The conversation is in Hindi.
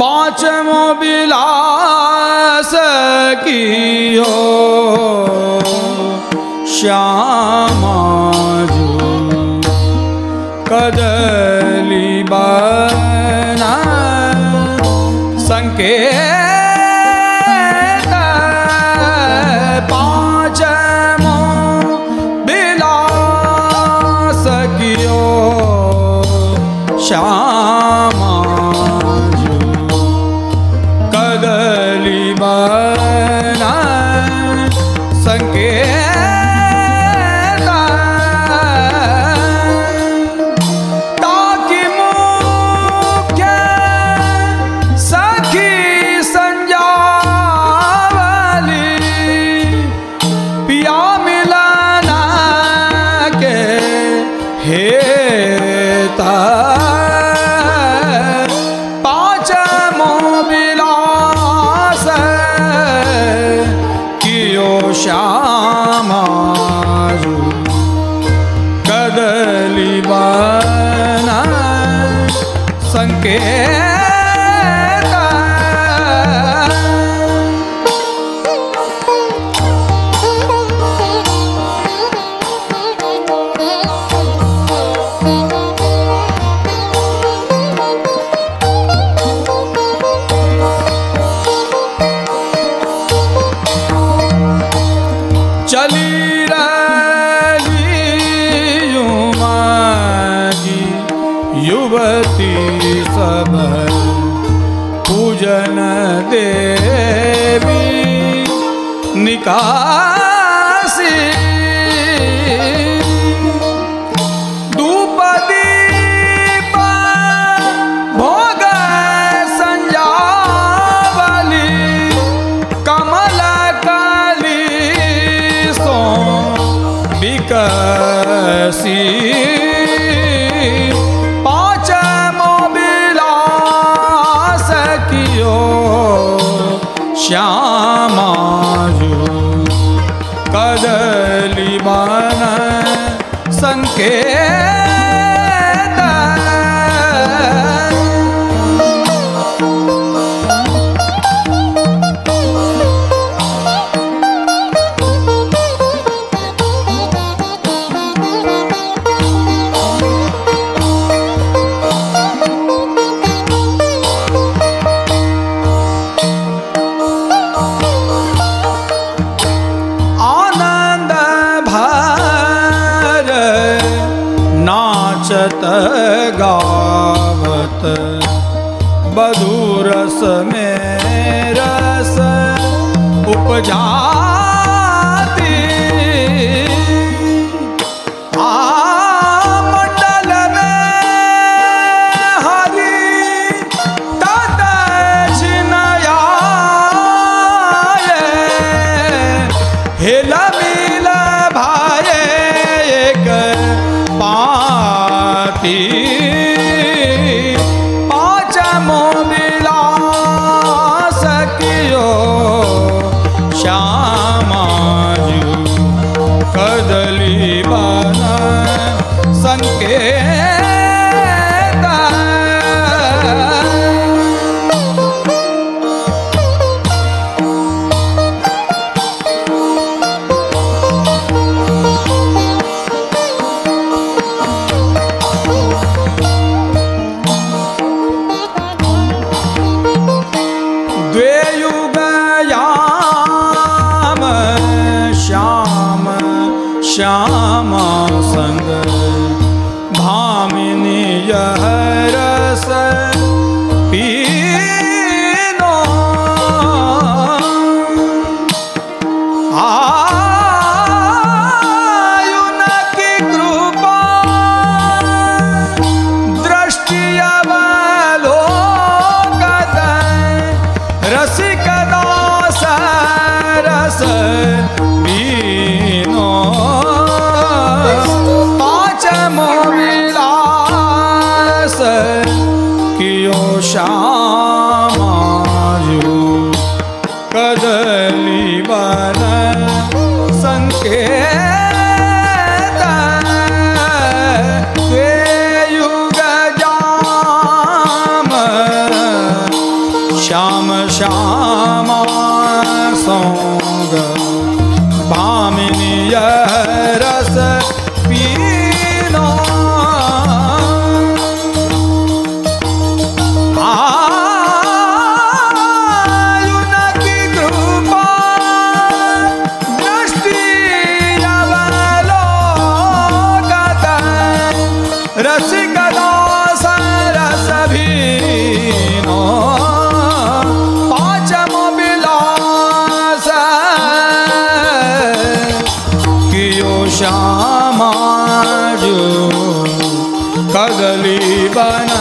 पांचमो विलास कियो श्यामा जो कदली बन संकेत पांचमो विलास कियो श्यामा जो कदली बन संकेत ताकि मुख्य सखी संजावली पिया मिलन के हेता पांचमो विलास कियो श्यामा जो कदली बन संकेत चली रही युमागी युवती सब पूजन देवी निकासी धूप दीप भोग संजावली कमल कली सो विकसी पांचमो विलास कियो श्यामा जो कदली बन संकेत आनंद भर नाचत गावत बधुरस में रस उपजाती मंडल में हरि तत छिनयाए हेल मिल भाए एक पाती पांचमो विलास कियो श्यामा जो कदली बन संकेत द्वे युग याम श्याम श्यामा संग भामिनी यह रस पीनो आयुन की कृपा दृष्टि अवलोकत रसिक दास रस बीनो पांचमो विलास कियो श्यामा जो कदली बन संकेत द्वे युग जाम श्याम श्यामा सोंग भामिनी यह रस पीना। आयुन की कृपा दृष्टि अवलोकत रसिक दास रस भीनो पाचम विलास कियो श्यामा जो कगली बना।